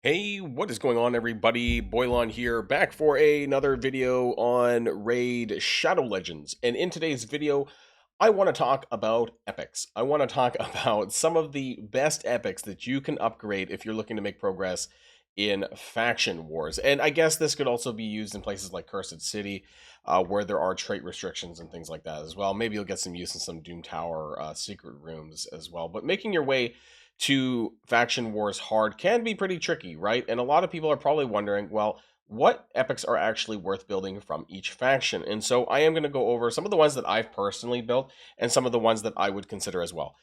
Hey, what is going on, everybody? Boilon here, back for another video on Raid Shadow Legends. And in today's video, I want to talk about epics. I want to talk about some of the best epics that you can upgrade if you're looking to make progress in faction wars. And I guess this could also be used in places like Cursed City, where there are trait restrictions and things like that as well. Maybe you'll get some use in some Doom Tower secret rooms as well. But making your way to faction wars hard can be pretty tricky, right? And a lot of people are probably wondering, well, what epics are actually worth building from each faction? And so I am going to go over some of the ones that I've personally built and some of the ones that I would consider as well.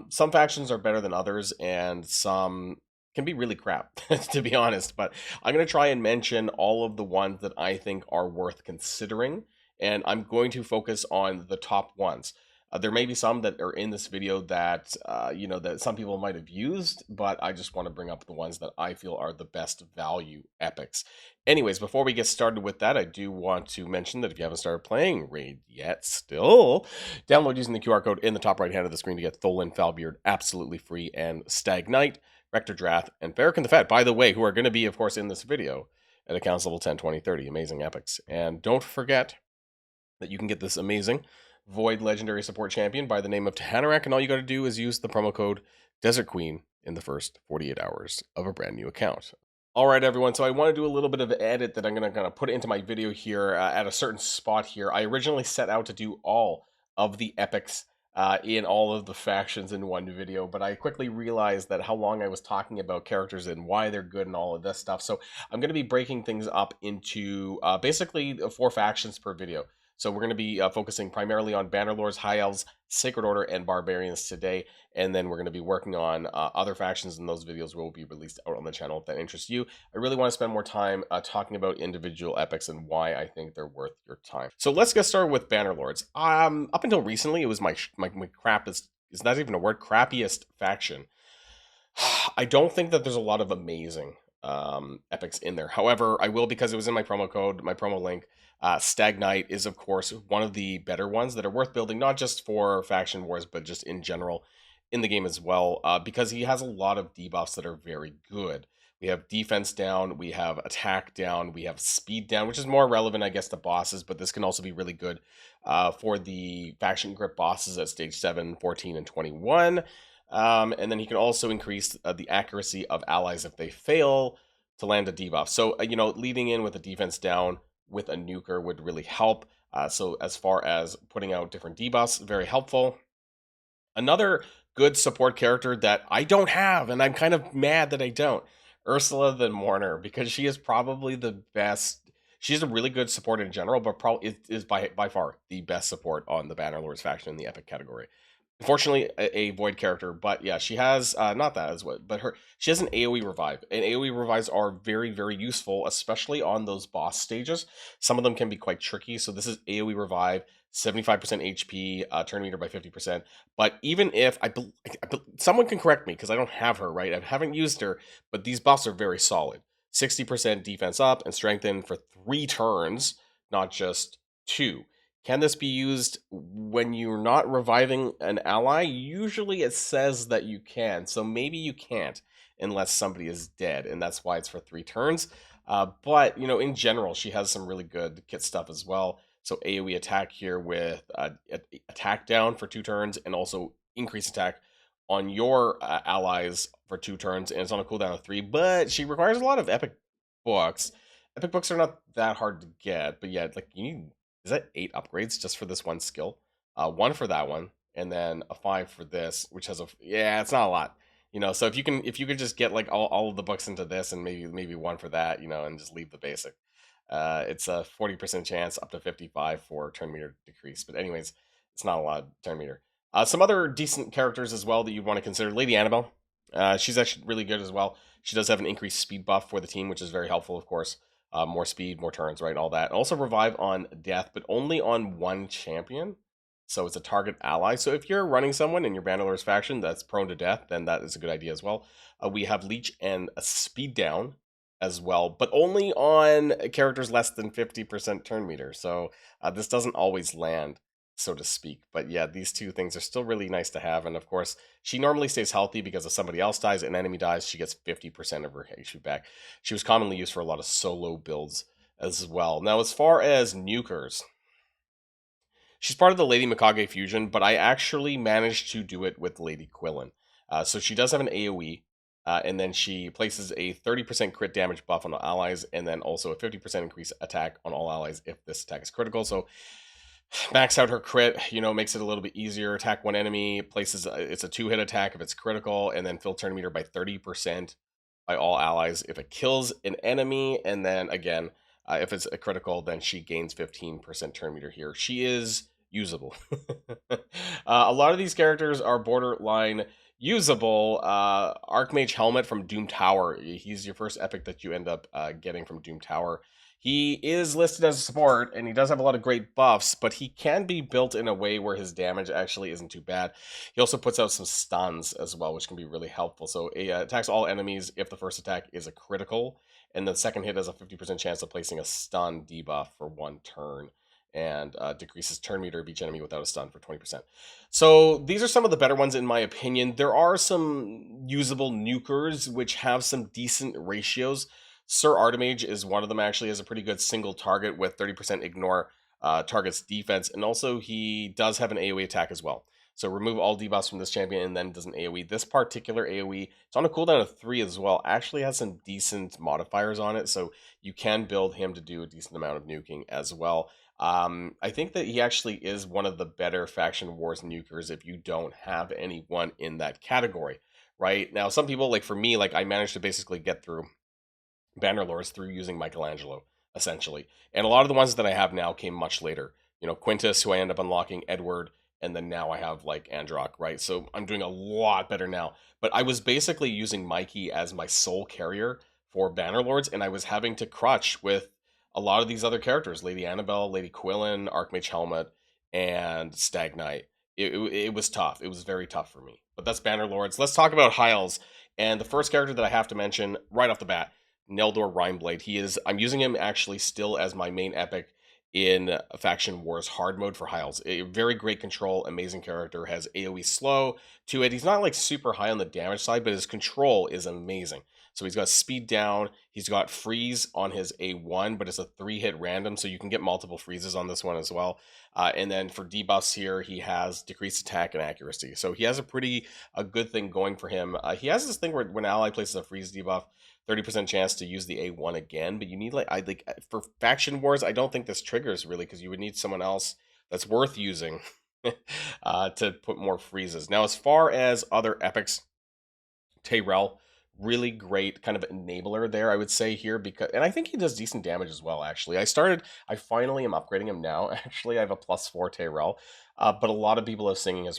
Some factions are better than others, and some can be really crap, to be honest. But I'm going to try and mention all of the ones that I think are worth considering, and I'm going to focus on the top ones. There may be some that are in this video that that some people might have used, but I just want to bring up the ones that I feel are the best value epics. Anyways, before we get started with that, I do want to mention that if you haven't started playing Raid yet, still download using the QR code in the top right hand of the screen to get Tholin, Falbeard absolutely free, and Stag Knight, Rector Drath, and Farrakhan the Fat, by the way, who are going to be, of course, in this video at accounts level 10, 20, 30. Amazing epics. And don't forget that you can get this amazing Void Legendary Support Champion by the name of Tahanarak, and all you got to do is use the promo code Desert Queen in the first 48 hours of a brand new account. All right, everyone, so I want to do a little bit of an edit that I'm going to put into my video here at a certain spot here. I originally set out to do all of the epics in all of the factions in one video, but I quickly realized that how long I was talking about characters and why they're good and all of this stuff. So I'm going to be breaking things up into basically 4 factions per video. So we're going to be focusing primarily on Bannerlords, High Elves, Sacred Order, and Barbarians today. And then we're going to be working on other factions, and those videos will be released out on the channel if that interests you. I really want to spend more time talking about individual epics and why I think they're worth your time. So let's get started with Bannerlords. Up until recently, it was my crappiest, it's not even a word, crappiest faction. I don't think that there's a lot of amazing epics in there. However, I will, because it was in my promo code, my promo link. Stag Knight is, of course, one of the better ones that are worth building, not just for faction wars, but just in general in the game as well, because he has a lot of debuffs that are very good. We have defense down, we have attack down, we have speed down, which is more relevant, I guess, to bosses, but this can also be really good for the faction grip bosses at stage 7, 14, and 21. And then he can also increase the accuracy of allies if they fail to land a debuff. So, leading in with a defense down with a nuker would really help. So as far as putting out different debuffs, very helpful. Another good support character that I don't have, and I'm kind of mad that I don't, Ursula the Mourner, because she is probably the best. She's a really good support in general, but probably is by far the best support on the Bannerlords faction in the epic category. Unfortunately, a void character, but yeah, she has not that as well, but she has an AoE revive, and AoE revives are very, very useful, especially on those boss stages. Some of them can be quite tricky. So this is AoE revive, 75% HP, turn meter by 50%. But even if someone can correct me because I don't have her, right? I haven't used her, but these buffs are very solid. 60% defense up and strengthen for 3 turns, not just 2. Can this be used when you're not reviving an ally? Usually it says that you can, so maybe you can't unless somebody is dead, and that's why it's for 3 turns. But, in general, she has some really good kit stuff as well. So AoE attack here with attack down for 2 turns, and also increase attack on your allies for 2 turns, and it's on a cooldown of 3, but she requires a lot of epic books. Epic books are not that hard to get, but yeah, like you need, is that 8 upgrades just for this one skill? 1 for that one, and then a 5 for this, which has yeah, it's not a lot. So if you could just get like all of the books into this and maybe 1 for that, and just leave the basic. It's a 40% chance up to 55 for turn meter decrease. But anyways, it's not a lot of turn meter. Some other decent characters as well that you'd want to consider. Lady Annabelle. She's actually really good as well. She does have an increased speed buff for the team, which is very helpful, of course. More speed, more turns, right? All that. Also revive on death, but only on 1 champion. So it's a target ally. So if you're running someone in your Bannerlords faction that's prone to death, then that is a good idea as well. We have Leech and a speed down as well, but only on characters less than 50% turn meter. So this doesn't always land. so to speak. But yeah, these two things are still really nice to have. And of course, she normally stays healthy because if somebody else dies, an enemy dies, she gets 50% of her HP back. She was commonly used for a lot of solo builds as well. Now, as far as nukers, she's part of the Lady Mikage fusion, but I actually managed to do it with Lady Quillen. So she does have an AoE, and then she places a 30% crit damage buff on the allies, and then also a 50% increased attack on all allies if this attack is critical. So max out her crit, makes it a little bit easier. Attack one enemy, places it's a 2-hit attack if it's critical, and then fill turn meter by 30% by all allies if it kills an enemy, and then again, if it's a critical, then she gains 15% turn meter here. She is usable. A lot of these characters are borderline usable. Archmage Helmet from Doom Tower. He's your first epic that you end up getting from Doom Tower. He is listed as a support, and he does have a lot of great buffs, but he can be built in a way where his damage actually isn't too bad. He also puts out some stuns as well, which can be really helpful. So he attacks all enemies if the first attack is a critical, and the second hit has a 50% chance of placing a stun debuff for 1 turn, and decreases turn meter of each enemy without a stun for 20%. So these are some of the better ones in my opinion. There are some usable nukers which have some decent ratios. Sir Artemage is one of them, actually has a pretty good single target with 30% ignore target's defense, and also he does have an AoE attack as well. So remove all debuffs from this champion and then does an AoE. This particular AoE, it's on a cooldown of 3 as well, actually has some decent modifiers on it, so you can build him to do a decent amount of nuking as well. I think that he actually is one of the better Faction Wars nukers if you don't have anyone in that category, right? Now, some people, like for me, like I managed to basically get through Bannerlords through using Michelangelo, essentially. And a lot of the ones that I have now came much later. Quintus, who I end up unlocking, Edward, and then now I have like Androck, right? So I'm doing a lot better now. But I was basically using Mikey as my sole carrier for Bannerlords, and I was having to crutch with a lot of these other characters: Lady Annabelle, Lady Quillen, Archmage Helmet, and Stag Knight. It was tough. It was very tough for me. But that's Bannerlords. Let's talk about Hyles. And the first character that I have to mention right off the bat, Neldor Rhineblade. I'm using him actually still as my main epic in Faction Wars hard mode for Hyles. A very great control, amazing character, has AoE slow to it. He's not like super high on the damage side, but his control is amazing. So he's got speed down, he's got freeze on his A1, but it's a 3-hit random, so you can get multiple freezes on this one as well. And then for debuffs here, he has decreased attack and accuracy. So he has a good thing going for him. He has this thing where when an ally places a freeze debuff, 30% chance to use the A1 again, but you need for Faction Wars, I don't think this triggers really, because you would need someone else that's worth using to put more freezes. Now, as far as other epics, Tyrell, really great kind of enabler there, I would say here, and I think he does decent damage as well, actually. I finally am upgrading him now. Actually, I have a +4 Tyrell, but a lot of people have sung his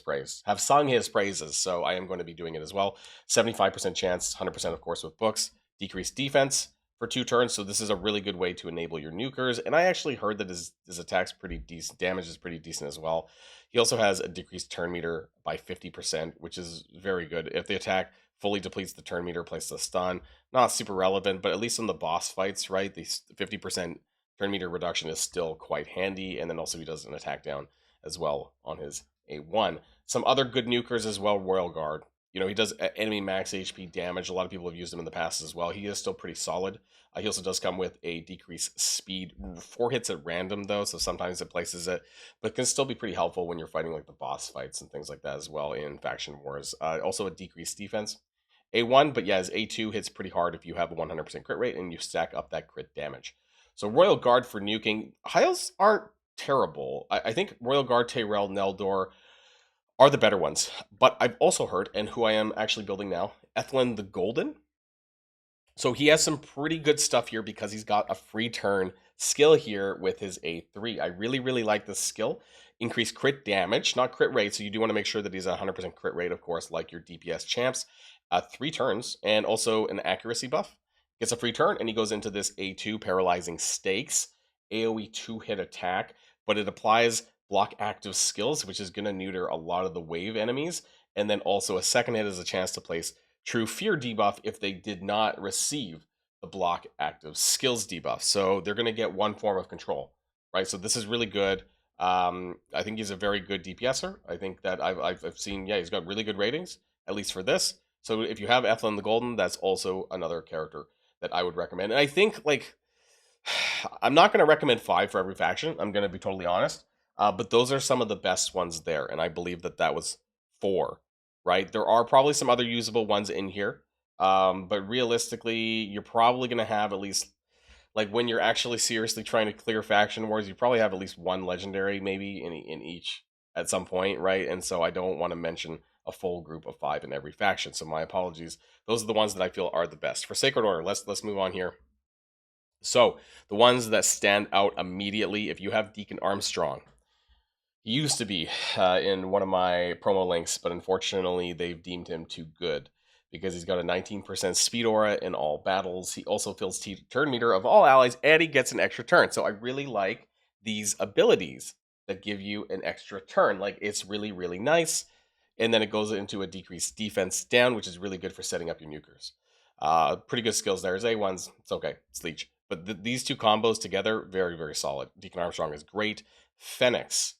praises, so I am going to be doing it as well. 75% chance, 100% of course with books, decreased defense for 2 turns, so this is a really good way to enable your nukers, and I actually heard that his attack's pretty decent, damage is pretty decent as well. He also has a decreased turn meter by 50%, which is very good. If the attack fully depletes the turn meter, places a stun, not super relevant, but at least in the boss fights, right, the 50% turn meter reduction is still quite handy, and then also he does an attack down as well on his A1. Some other good nukers as well, Royal Guard. He does enemy max HP damage. A lot of people have used him in the past as well. He is still pretty solid. He also does come with a decreased speed. 4 hits at random, though, so sometimes it places it, but can still be pretty helpful when you're fighting like the boss fights and things like that as well in Faction Wars. Also a decreased defense. A1, but yeah, his A2 hits pretty hard if you have a 100% crit rate and you stack up that crit damage. So Royal Guard for nuking. Hyles aren't terrible. I think Royal Guard, Tyrell, Neldor are the better ones. But I've also heard, and who I am actually building now, Ethlin the Golden. So he has some pretty good stuff here because he's got a free turn skill here with his A3. I really, really like this skill. Increase crit damage, not crit rate, so you do want to make sure that he's a 100% crit rate, of course, like your DPS champs. 3 turns, and also an accuracy buff. Gets a free turn, and he goes into this A2, Paralyzing Stakes, AoE 2-hit attack, but it applies block active skills, which is going to neuter a lot of the wave enemies, and then also a second hit is a chance to place True Fear debuff if they did not receive the block active skills debuff. So they're going to get one form of control, right? So this is really good. I think he's a very good DPSer. I think that I've seen, yeah, he's got really good ratings, at least for this. So if you have Ethlin the Golden, that's also another character that I would recommend. And I think, like, I'm not going to recommend 5 for every faction. I'm going to be totally honest. But those are some of the best ones there. And I believe that that was 4, right? There are probably some other usable ones in here. But realistically, you're probably going to have at least, like, when you're actually seriously trying to clear faction wars, you probably have at least 1 legendary maybe in each at some point, right? And so I don't want to mention a full group of 5 in every faction. So my apologies. Those are the ones that I feel are the best. For Sacred Order, let's move on here. So the ones that stand out immediately, if you have Deacon Armstrong, he used to be in one of my promo links, but unfortunately they've deemed him too good because he's got a 19% speed aura in all battles. He also fills turn meter of all allies, and he gets an extra turn. So I really like these abilities that give you an extra turn. Like, it's really, really nice. And then it goes into a decreased defense down, which is really good for setting up your nukers. Pretty good skills there. His A1's, it's okay, it's leech. But these two combos together, very, very solid. Deacon Armstrong is great. Fenix,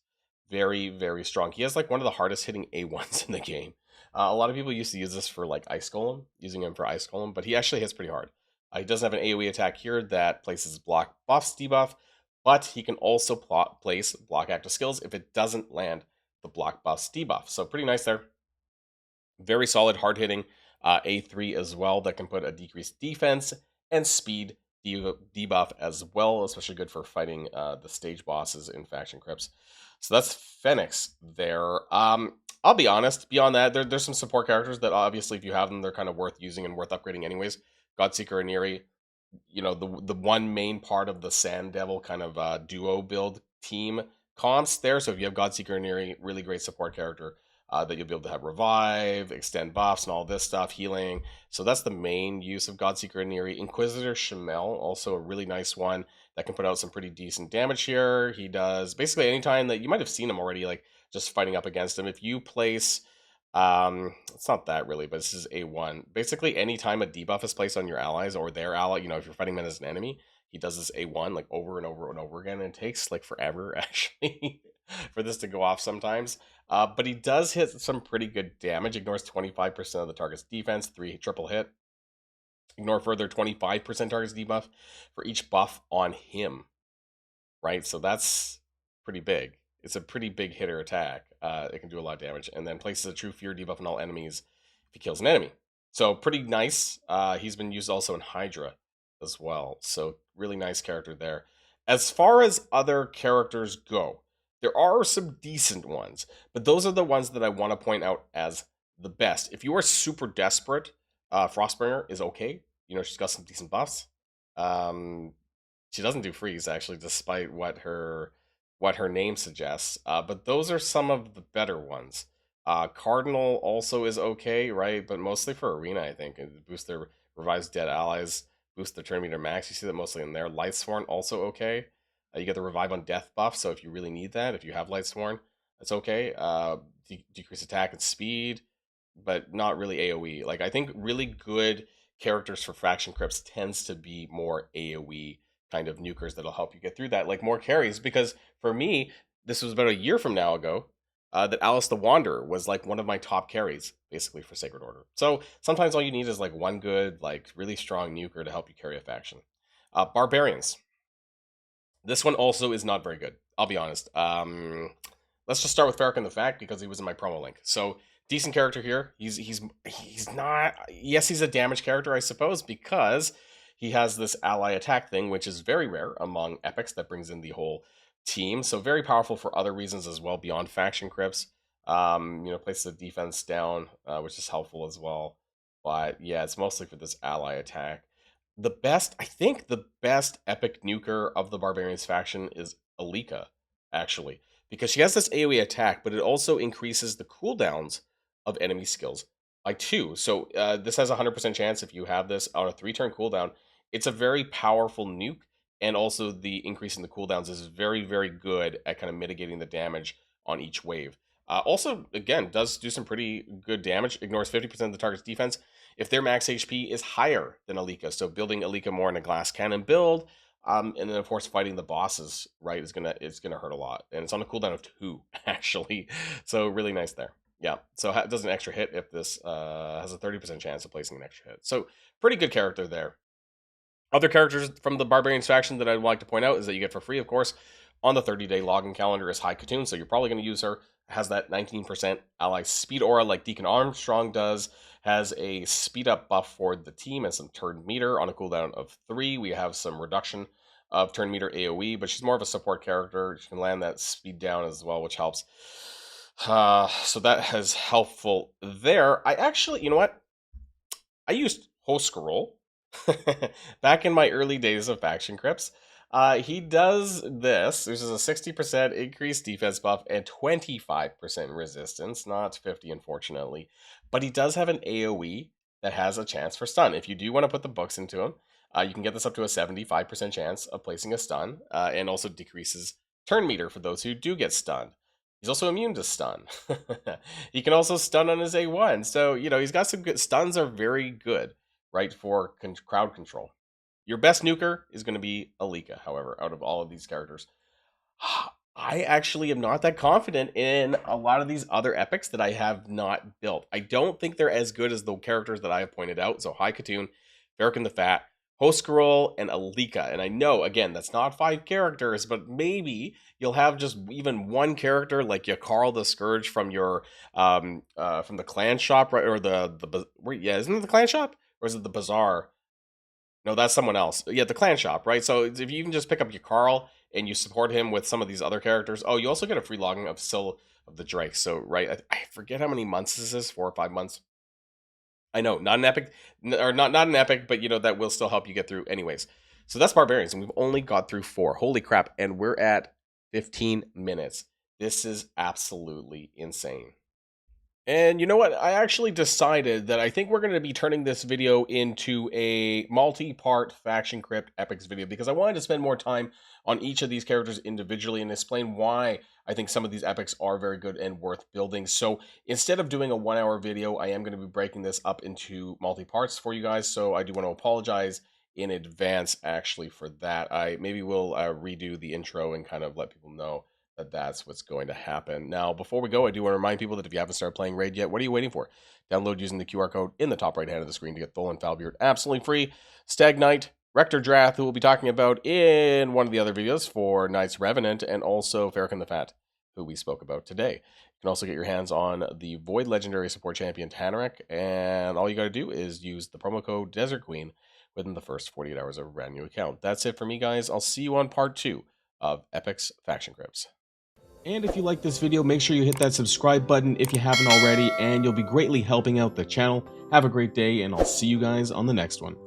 very, very strong. He has like one of the hardest hitting A1s in the game. A lot of people used to use this for like Ice Golem, using him for Ice Golem, but he actually hits pretty hard. He doesn't have an AoE attack here that places block buffs debuff, but he can also place block active skills if it doesn't land the block buffs debuff. So pretty nice there. Very solid, hard hitting A3 as well that can put a decreased defense and speed debuff as well, especially good for fighting the stage bosses in faction crypts. So that's Fenix there. I'll be honest, beyond that, there's some support characters that obviously if you have them, they're kind of worth using and worth upgrading anyways. Godseeker and Eerie, you know, the one main part of the Sand Devil kind of duo build team comps there. So if you have Godseeker and Eerie, really great support character that you'll be able to have revive, extend buffs, and all this stuff, healing. So that's the main use of Godseeker and Eerie. Inquisitor Shamel, also a really nice one that can put out some pretty decent damage here. He does basically anytime that you might have seen him already, like just fighting up against him. If you place it's not that really, but this is A1. Basically, anytime a debuff is placed on your allies or their ally, you know, if you're fighting them as an enemy, he does this A1 like over and over and over again. And it takes like forever actually for this to go off sometimes. But he does hit some pretty good damage. Ignores 25% of the target's defense, 3 triple hit. Ignore further 25% target's debuff for each buff on him. Right? So that's pretty big. It's a pretty big hitter attack. It can do a lot of damage. And then places a true fear debuff on all enemies if he kills an enemy. So pretty nice. He's been used also in Hydra as well. So really nice character there. As far as other characters go, there are some decent ones, but those are the ones that I want to point out as the best. If you are super desperate, Frostbringer is okay. You know, she's got some decent buffs. She doesn't do freeze actually, despite what her name suggests. But those are some of the better ones. Cardinal also is okay, right? But mostly for arena, I think. It boosts their revives dead allies, boost their turn meter max. You see that mostly in there. Lightsworn also okay. You get the revive on death buff, so if you really need that, if you have Lightsworn, that's okay. Decrease attack and speed, but not really AoE. Like, I think really good characters for faction crypts tends to be more AoE kind of nukers that'll help you get through that, like more carries. Because for me, this was about a year from now ago that Alice the Wanderer was like one of my top carries, basically for Sacred Order. So sometimes all you need is like one good, like really strong nuker to help you carry a faction. Barbarians. This one also is not very good. I'll be honest. Let's just start with Farrakhan the Fact because he was in my promo link. So decent character here. He's not. Yes, he's a damage character, I suppose, because he has this ally attack thing, which is very rare among epics that brings in the whole team. So very powerful for other reasons as well beyond faction crypts. You know, places the defense down, which is helpful as well. But yeah, it's mostly for this ally attack. I think the best epic nuker of the Barbarians faction is Alika, actually, because she has this AoE attack, but it also increases the cooldowns of enemy skills by 2. So this has a 100% chance if you have this on a 3-turn cooldown. It's a very powerful nuke, and also the increase in the cooldowns is very, very good at kind of mitigating the damage on each wave. Also, again, does do some pretty good damage, ignores 50% of the target's defense if their max HP is higher than Alika. So building Alika more in a glass cannon build, And then of course fighting the bosses, right, is it's gonna hurt a lot, and it's on a cooldown of 2 actually, so really nice there. Yeah, so it does an extra hit if this has a 30% chance of placing an extra hit. So pretty good character there. Other characters from the Barbarians faction that I'd like to point out is that you get for free, of course, on the 30-day login calendar is High Katoon, so you're probably going to use her. Has that 19% ally speed aura like Deacon Armstrong does. Has a speed up buff for the team and some turn meter on a cooldown of 3. We have some reduction of turn meter AoE, but she's more of a support character. She can land that speed down as well, which helps. So that is helpful there. I actually, you know what? I used Hoskarol back in my early days of Faction Crypts. He does this. This is a 60% increased defense buff and 25% resistance, not 50 unfortunately. But he does have an AoE that has a chance for stun. If you do want to put the books into him, you can get this up to a 75% chance of placing a stun, and also decreases turn meter for those who do get stunned. He's also immune to stun. He can also stun on his A1. So, you know, he's got some good stuns are very good, right, for crowd control. Your best nuker is going to be Alika, however, out of all of these characters. I actually am not that confident in a lot of these other epics that I have not built. I don't think they're as good as the characters that I have pointed out. So High Katoon, Farrakhan the Fat, Hoskarol, and Alika. And I know, again, that's not 5 characters, but maybe you'll have just even one character like Yakarl the Scourge from your from the clan shop, right? Or yeah, isn't it the clan shop? Or is it the bazaar? No, that's someone else. Yeah, the clan shop, right? So if you can just pick up Yakarl and you support him with some of these other characters, oh, you also get a free login of Sil of the Drake. So, right, I forget how many months this is, 4 or 5 months. I know, not an epic, or not an epic, but you know that will still help you get through anyways. So that's Barbarians, and we've only got through 4. Holy crap! And we're at 15 minutes. This is absolutely insane. And you know what? I actually decided that I think we're going to be turning this video into a multi-part Faction Crypt Epics video because I wanted to spend more time on each of these characters individually and explain why I think some of these epics are very good and worth building. So instead of doing a 1-hour video, I am going to be breaking this up into multi-parts for you guys. So I do want to apologize in advance actually for that. I maybe will redo the intro and kind of let people know that's what's going to happen. Now, before we go, I do want to remind people that if you haven't started playing Raid yet, what are you waiting for? Download using the QR code in the top right hand of the screen to get Thol and Falbeard absolutely free. Stag Knight, Rector Drath, who we'll be talking about in one of the other videos for Knights Revenant, and also Farrakhan the Fat, who we spoke about today. You can also get your hands on the Void Legendary Support Champion Tanarek, and all you got to do is use the promo code Desert Queen within the first 48 hours of a brand new account. That's it for me, guys. I'll see you on part 2 of Epics Faction Crypts. And if you like this video, make sure you hit that subscribe button if you haven't already, and you'll be greatly helping out the channel. Have a great day, and I'll see you guys on the next one.